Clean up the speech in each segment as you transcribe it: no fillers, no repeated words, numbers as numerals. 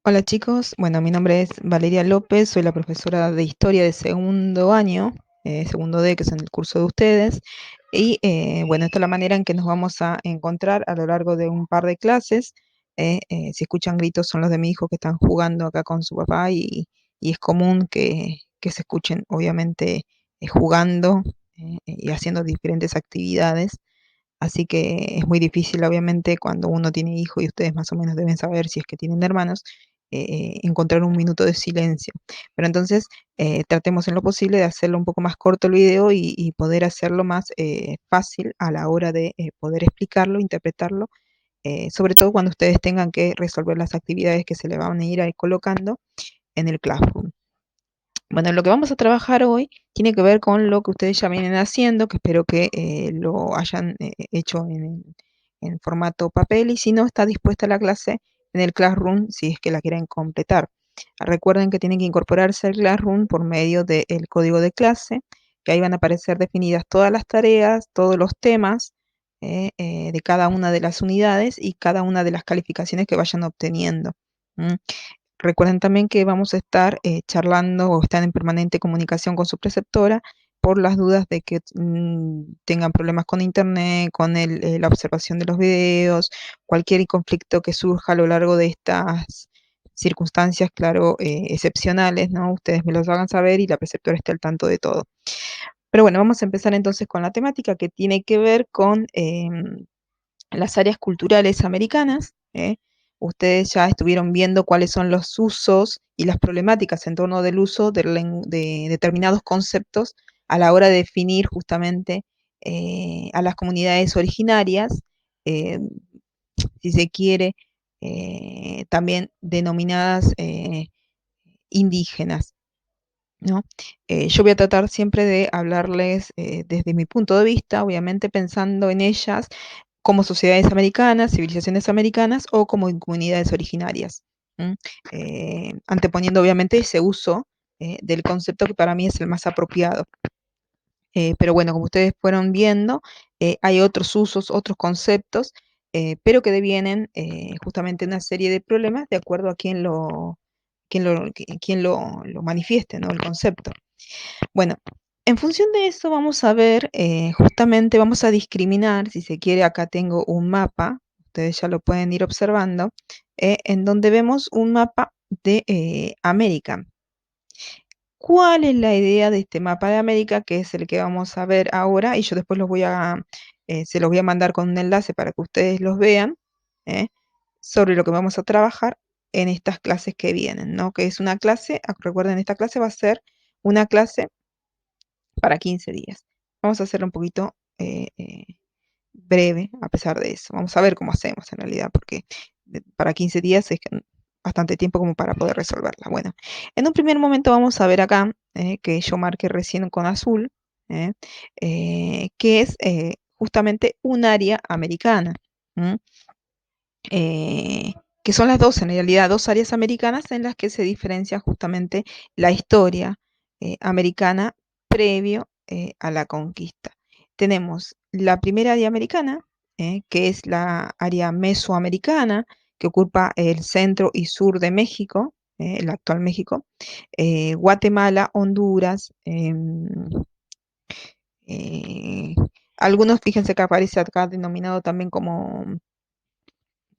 Hola chicos, bueno, mi nombre es Valeria López, soy la profesora de historia de segundo año, segundo D, que es en el curso de ustedes, y bueno, esta es la manera en que nos vamos a encontrar a lo largo de un par de clases. Si escuchan gritos son los de mi hijo que están jugando acá con su papá y es común que se escuchen, obviamente, jugando y haciendo diferentes actividades. Así que es muy difícil, obviamente, cuando uno tiene hijo y ustedes más o menos deben saber si es que tienen hermanos, encontrar un minuto de silencio. Pero entonces tratemos en lo posible de hacerlo un poco más corto el video y poder hacerlo más fácil a la hora de poder explicarlo, interpretarlo, sobre todo cuando ustedes tengan que resolver las actividades que se le van a ir ahí colocando en el Classroom. Bueno, lo que vamos a trabajar hoy tiene que ver con lo que ustedes ya vienen haciendo, que espero que lo hayan hecho en formato papel y si no, está dispuesta la clase en el Classroom si es que la quieren completar. Recuerden que tienen que incorporarse al Classroom por medio del código de clase, que ahí van a aparecer definidas todas las tareas, todos los temas de cada una de las unidades y cada una de las calificaciones que vayan obteniendo. ¿M? Recuerden también que vamos a estar charlando o están en permanente comunicación con su preceptora por las dudas de que tengan problemas con internet, con la observación de los videos, cualquier conflicto que surja a lo largo de estas circunstancias, claro, excepcionales, ¿no? Ustedes me los hagan saber y la preceptora esté al tanto de todo. Pero bueno, vamos a empezar entonces con la temática que tiene que ver con las áreas culturales americanas. Ustedes ya estuvieron viendo cuáles son los usos y las problemáticas en torno del uso de determinados conceptos a la hora de definir justamente a las comunidades originarias, eh, si se quiere, también denominadas indígenas, ¿no? Yo voy a tratar siempre de hablarles desde mi punto de vista, obviamente pensando en ellas como sociedades americanas, civilizaciones americanas o como comunidades originarias, anteponiendo obviamente ese uso del concepto que para mí es el más apropiado. Pero bueno, como ustedes fueron viendo, hay otros usos, otros conceptos, pero que devienen justamente una serie de problemas de acuerdo a quien lo manifieste, ¿no? El concepto. Bueno, en función de eso vamos a ver, justamente vamos a discriminar, si se quiere, acá tengo un mapa, ustedes ya lo pueden ir observando, en donde vemos un mapa de América. ¿Cuál es la idea de este mapa de América, que es el que vamos a ver ahora? Y yo después se los voy a mandar con un enlace para que ustedes los vean, ¿eh? Sobre lo que vamos a trabajar en estas clases que vienen, ¿no? Que es una clase, recuerden, esta clase va a ser una clase para 15 días. Vamos a hacerlo un poquito breve a pesar de eso. Vamos a ver cómo hacemos en realidad, porque para 15 días es bastante tiempo como para poder resolverla. Bueno, en un primer momento vamos a ver acá, que yo marqué recién con azul, que es justamente un área americana. ¿M? Que son las dos, en realidad, dos áreas americanas en las que se diferencia justamente la historia americana previo a la conquista. Tenemos la primera área americana, que es la área mesoamericana, que ocupa el centro y sur de México, el actual México, Guatemala, Honduras, eh, algunos, fíjense que aparece acá denominado también como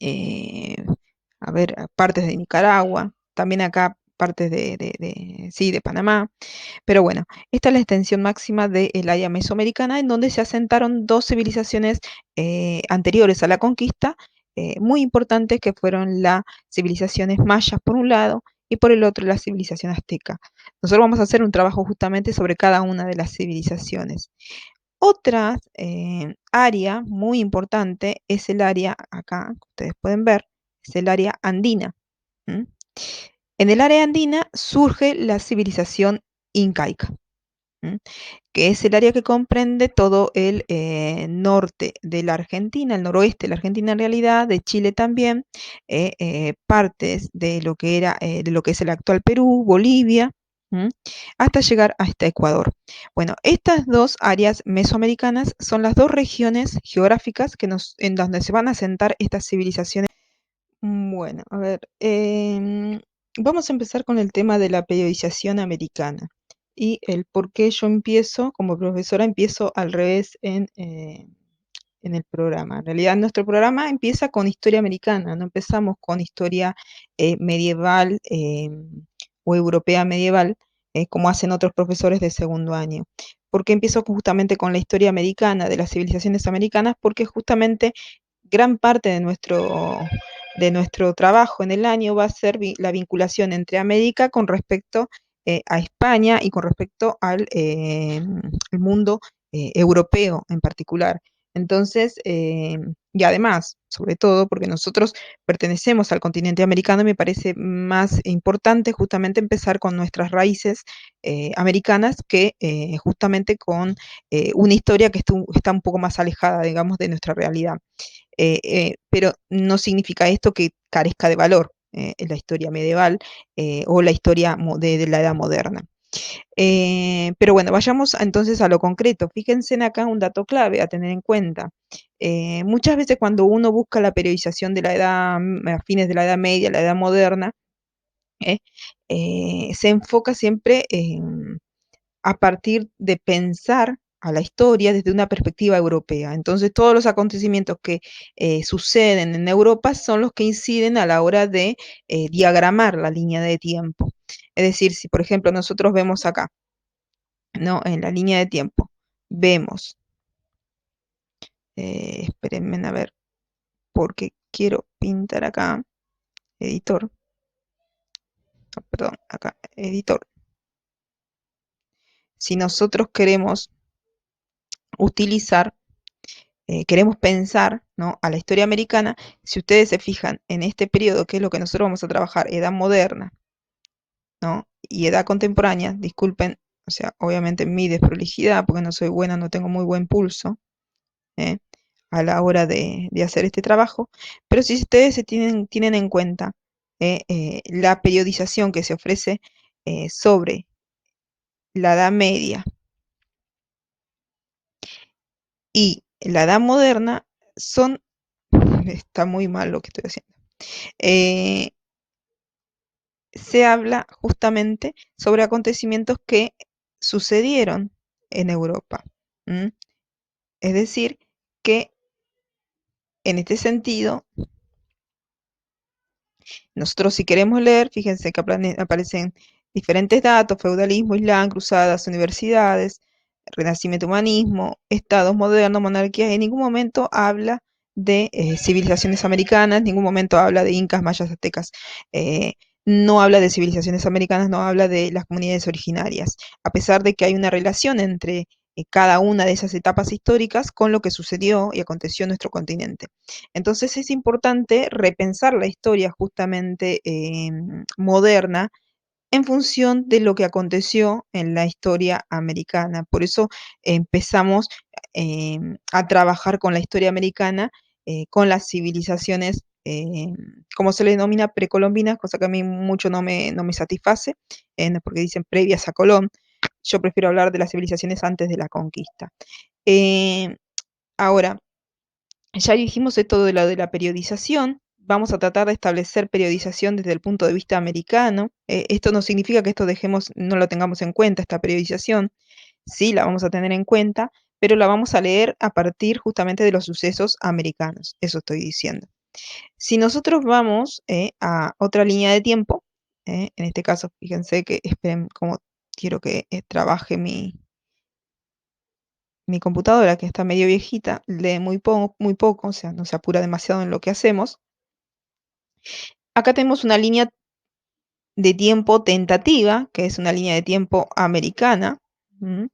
eh, a ver, partes de Nicaragua, también acá partes sí, de Panamá. Pero bueno, esta es la extensión máxima del área mesoamericana en donde se asentaron dos civilizaciones anteriores a la conquista, muy importantes, que fueron las civilizaciones mayas por un lado y por el otro la civilización azteca. Nosotros vamos a hacer un trabajo justamente sobre cada una de las civilizaciones. Otra área muy importante es el área, acá, que ustedes pueden ver, es el área andina. ¿M? En el área andina surge la civilización incaica, ¿m? Que es el área que comprende todo el norte de la Argentina, el noroeste de la Argentina en realidad, de Chile también, partes de de lo que es el actual Perú, Bolivia, ¿m? Hasta llegar hasta Ecuador. Bueno, estas dos áreas mesoamericanas son las dos regiones geográficas en donde se van a asentar estas civilizaciones Bueno, a ver, vamos a empezar con el tema de la periodización americana y el por qué yo empiezo, como profesora, empiezo al revés en el programa. En realidad, nuestro programa empieza con historia americana, no empezamos con historia medieval o europea medieval, como hacen otros profesores de segundo año. ¿Por qué empiezo justamente con la historia americana, de las civilizaciones americanas? Porque justamente gran parte de nuestro trabajo en el año va a ser la vinculación entre América con respecto a España y con respecto al mundo europeo en particular. Entonces, y además, sobre todo, porque nosotros pertenecemos al continente americano, me parece más importante justamente empezar con nuestras raíces americanas que justamente con una historia que está un poco más alejada, digamos, de nuestra realidad. Pero no significa esto que carezca de valor en la historia medieval o la historia de la edad moderna. Pero bueno, vayamos entonces a lo concreto. Fíjense en acá un dato clave a tener en cuenta. Muchas veces cuando uno busca la periodización de la edad, a fines de la Edad Media, la Edad Moderna, ¿eh? Se enfoca siempre a partir de pensar a la historia desde una perspectiva europea. Entonces, todos los acontecimientos que suceden en Europa son los que inciden a la hora de diagramar la línea de tiempo. Es decir, si por ejemplo nosotros vemos acá, ¿no? En la línea de tiempo, vemos, espérenme a ver, porque quiero pintar acá, editor, no, perdón, acá, editor. Si nosotros queremos utilizar queremos pensar, ¿no? A la historia americana, si ustedes se fijan en este periodo, que es lo que nosotros vamos a trabajar, edad moderna, ¿no? Y edad contemporánea, disculpen, o sea, obviamente mi desprolijidad, porque no soy buena, no tengo muy buen pulso ¿eh? A la hora de hacer este trabajo, pero si ustedes tienen en cuenta la periodización que se ofrece sobre la Edad Media y la Edad Moderna, son, está muy mal lo que estoy haciendo. eh, Se habla justamente sobre acontecimientos que sucedieron en Europa. ¿M? Es decir, que en este sentido, nosotros si queremos leer, fíjense que aparecen diferentes datos: feudalismo, islam, cruzadas, universidades, renacimiento, humanismo, estados modernos, monarquías. En ningún momento habla de civilizaciones americanas, en ningún momento habla de incas, mayas, aztecas. eh, no habla de civilizaciones americanas, no habla de las comunidades originarias, a pesar de que hay una relación entre cada una de esas etapas históricas con lo que sucedió y aconteció en nuestro continente. Entonces es importante repensar la historia justamente moderna en función de lo que aconteció en la historia americana. Por eso empezamos a trabajar con la historia americana, con las civilizaciones, como se le denomina, precolombinas, cosa que a mí mucho no me satisface, porque dicen previas a Colón. Yo prefiero hablar de las civilizaciones antes de la conquista. Eh, Ahora, ya dijimos esto de la periodización. Vamos a tratar de establecer periodización desde el punto de vista americano. Esto no significa que esto dejemos, no lo tengamos en cuenta, esta periodización. Sí, la vamos a tener en cuenta, pero la vamos a leer a partir justamente de los sucesos americanos. Eso estoy diciendo. Si nosotros vamos a otra línea de tiempo, en este caso, fíjense que, esperen, como quiero que trabaje mi computadora, que está medio viejita, lee muy poco, o sea, no se apura demasiado en lo que hacemos. Acá tenemos una línea de tiempo tentativa, que es una línea de tiempo americana, ¿m?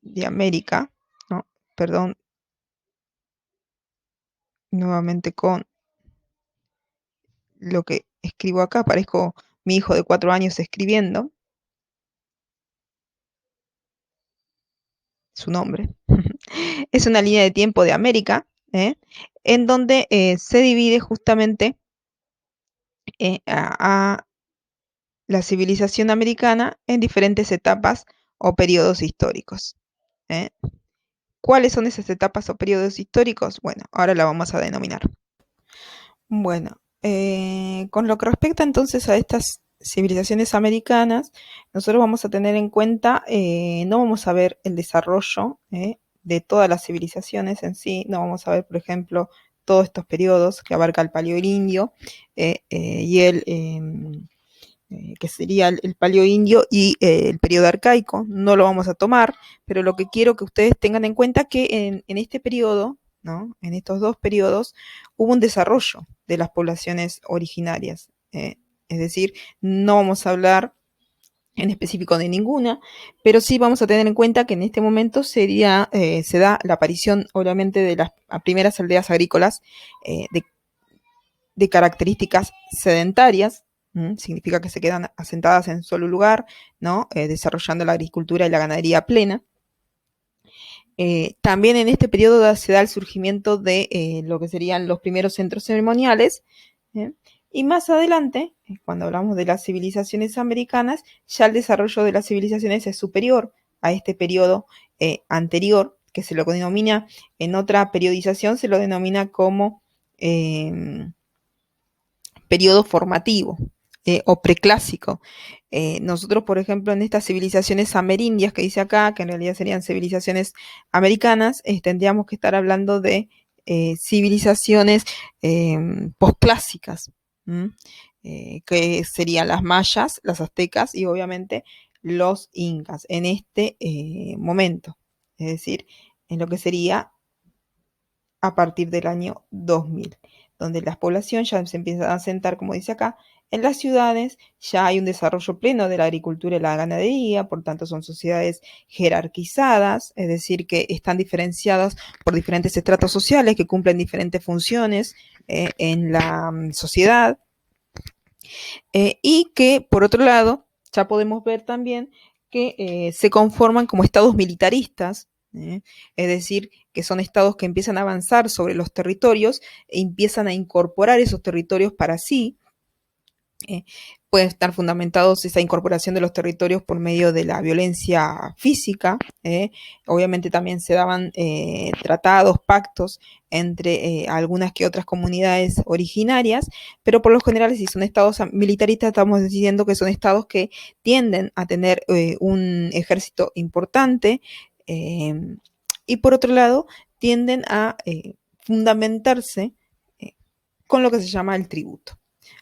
De América, ¿no? Perdón, nuevamente con lo que escribo acá, parezco mi hijo de 4 años escribiendo su nombre. Es una línea de tiempo de América, en donde se divide justamente a la civilización americana en diferentes etapas o periodos históricos. ¿Eh? ¿Cuáles son esas etapas o periodos históricos? Bueno, ahora la vamos a denominar. Bueno, con lo que respecta entonces a estas civilizaciones americanas, nosotros vamos a tener en cuenta, no vamos a ver el desarrollo de todas las civilizaciones en sí, no vamos a ver, por ejemplo, todos estos periodos que abarca el Paleoindio y que sería el Paleoindio y el periodo arcaico, no lo vamos a tomar, pero lo que quiero que ustedes tengan en cuenta que en este periodo, ¿no? En estos dos periodos, hubo un desarrollo de las poblaciones originarias. Es decir, no vamos a hablar en específico de ninguna, pero sí vamos a tener en cuenta que en este momento se da la aparición, obviamente, de las primeras aldeas agrícolas de características sedentarias, significa que se quedan asentadas en solo lugar, ¿no? Desarrollando la agricultura y la ganadería plena. También en este periodo se da el surgimiento de lo que serían los primeros centros ceremoniales. ¿eh? Y más adelante, cuando hablamos de las civilizaciones americanas, ya el desarrollo de las civilizaciones es superior a este periodo anterior, que se lo denomina, en otra periodización se lo denomina como periodo formativo o preclásico. Nosotros, por ejemplo, en estas civilizaciones amerindias que dice acá, que en realidad serían civilizaciones americanas, tendríamos que estar hablando de civilizaciones posclásicas, que serían las mayas, las aztecas y obviamente los incas en este momento. Es decir, en lo que sería a partir del año 2000, donde la población ya se empieza a asentar, como dice acá, en las ciudades ya hay un desarrollo pleno de la agricultura y la ganadería, por tanto son sociedades jerarquizadas, es decir, que están diferenciadas por diferentes estratos sociales que cumplen diferentes funciones en la sociedad y que, por otro lado, ya podemos ver también que se conforman como estados militaristas, es decir, que son estados que empiezan a avanzar sobre los territorios e empiezan a incorporar esos territorios para sí. Pueden estar fundamentados esa incorporación de los territorios por medio de la violencia física. Obviamente también se daban tratados, pactos entre algunas que otras comunidades originarias, pero por lo general si son estados militaristas estamos diciendo que son estados que tienden a tener un ejército importante y por otro lado tienden a fundamentarse con lo que se llama el tributo.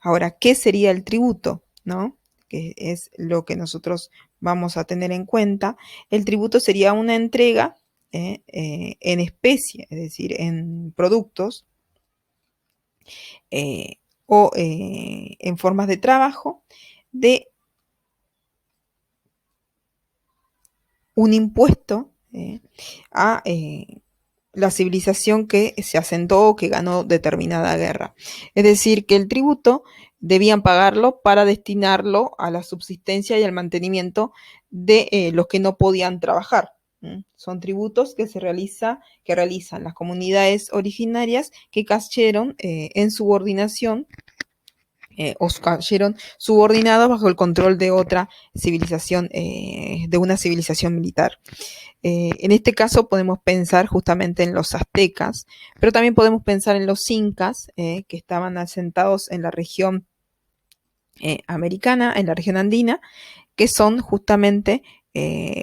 Ahora, ¿qué sería el tributo? ¿No? Que es lo que nosotros vamos a tener en cuenta. El tributo sería una entrega en especie, es decir, en productos o en formas de trabajo de un impuesto a la civilización que se asentó o que ganó determinada guerra. Es decir, que el tributo debían pagarlo para destinarlo a la subsistencia y al mantenimiento de los que no podían trabajar. Son tributos que realizan las comunidades originarias que cayeron en subordinación o cayeron subordinados bajo el control de otra civilización, de una civilización militar. En este caso podemos pensar justamente en los aztecas, pero también podemos pensar en los incas, que estaban asentados en la región americana, en la región andina, que son justamente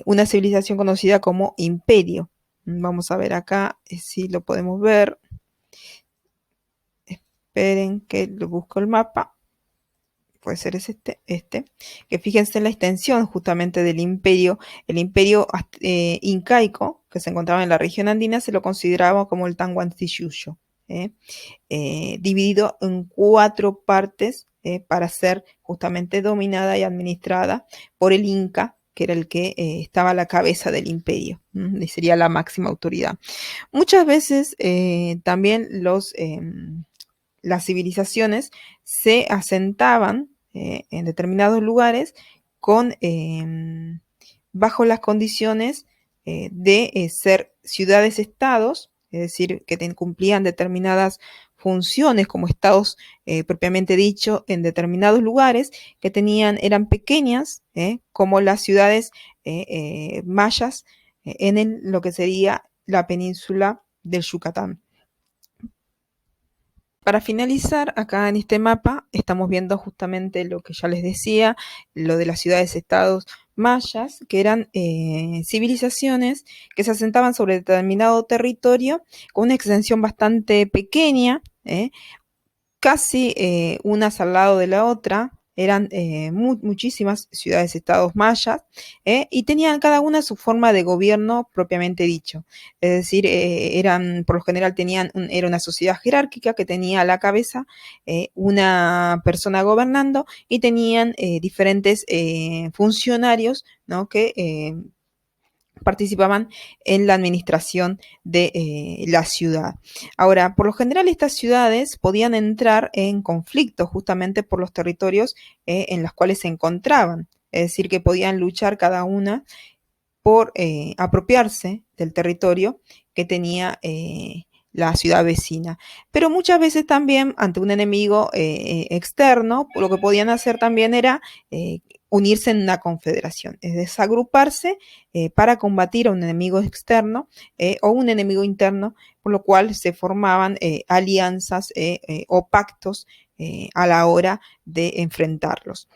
una civilización conocida como imperio. Vamos a ver acá si lo podemos ver. Esperen que lo busco el mapa. Puede ser es que fíjense en la extensión justamente del imperio. El imperio incaico, que se encontraba en la región andina, se lo consideraba como el Tanguantiyuyo, dividido en 4 partes para ser justamente dominada y administrada por el Inca, que era el que estaba a la cabeza del imperio, y sería la máxima autoridad. Muchas veces también las civilizaciones se asentaban en determinados lugares con, bajo las condiciones de ser ciudades-estados, es decir, que cumplían determinadas funciones como estados propiamente dicho en determinados lugares que eran pequeñas, como las ciudades mayas en lo que sería la península del Yucatán. para finalizar, acá en este mapa estamos viendo justamente lo que ya les decía, lo de las ciudades-estados mayas, que eran civilizaciones que se asentaban sobre determinado territorio con una extensión bastante pequeña, casi unas al lado de la otra. Eran muchísimas ciudades-estados mayas, y tenían cada una su forma de gobierno propiamente dicho. Es decir, por lo general era una sociedad jerárquica que tenía a la cabeza una persona gobernando y tenían diferentes funcionarios, ¿no? que participaban en la administración de la ciudad. Ahora, por lo general estas ciudades podían entrar en conflicto justamente por los territorios en los cuales se encontraban, es decir, que podían luchar cada una por apropiarse del territorio que tenía la ciudad vecina. Pero muchas veces también ante un enemigo externo, lo que podían hacer también era unirse en una confederación, es desagruparse para combatir a un enemigo externo o un enemigo interno, por lo cual se formaban alianzas o pactos a la hora de enfrentarlos.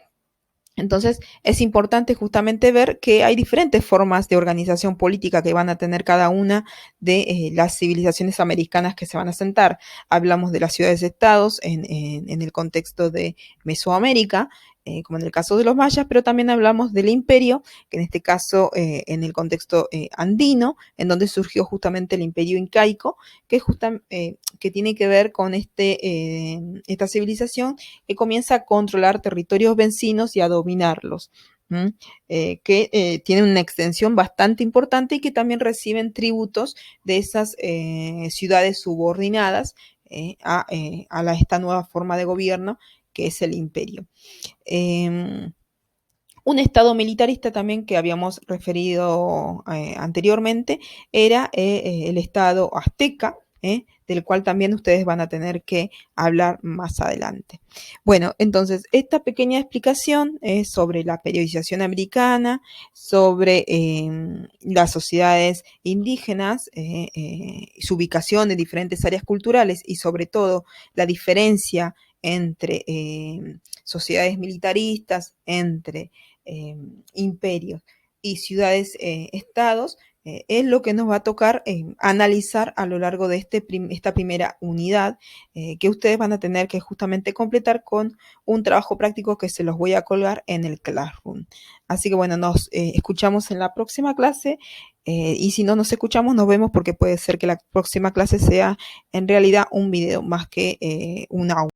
Entonces, es importante justamente ver que hay diferentes formas de organización política que van a tener cada una de las civilizaciones americanas que se van a asentar. Hablamos de las ciudades-estados en el contexto de Mesoamérica, como en el caso de los mayas, pero también hablamos del imperio, que en este caso en el contexto andino, en donde surgió justamente el imperio incaico, que tiene que ver con esta civilización que comienza a controlar territorios vecinos y a dominarlos. Que tienen una extensión bastante importante y que también reciben tributos de esas ciudades subordinadas a esta nueva forma de gobierno que es el imperio. Un estado militarista también que habíamos referido anteriormente era el estado azteca, del cual también ustedes van a tener que hablar más adelante. Bueno, entonces esta pequeña explicación es sobre la periodización americana, sobre las sociedades indígenas, su ubicación en diferentes áreas culturales y sobre todo la diferencia entre sociedades militaristas, entre imperios y ciudades-estados, es lo que nos va a tocar analizar a lo largo de esta primera unidad, que ustedes van a tener que justamente completar con un trabajo práctico que se los voy a colgar en el Classroom. Así que bueno, nos escuchamos en la próxima clase, y si no nos escuchamos, nos vemos porque puede ser que la próxima clase sea en realidad un video más que un audio.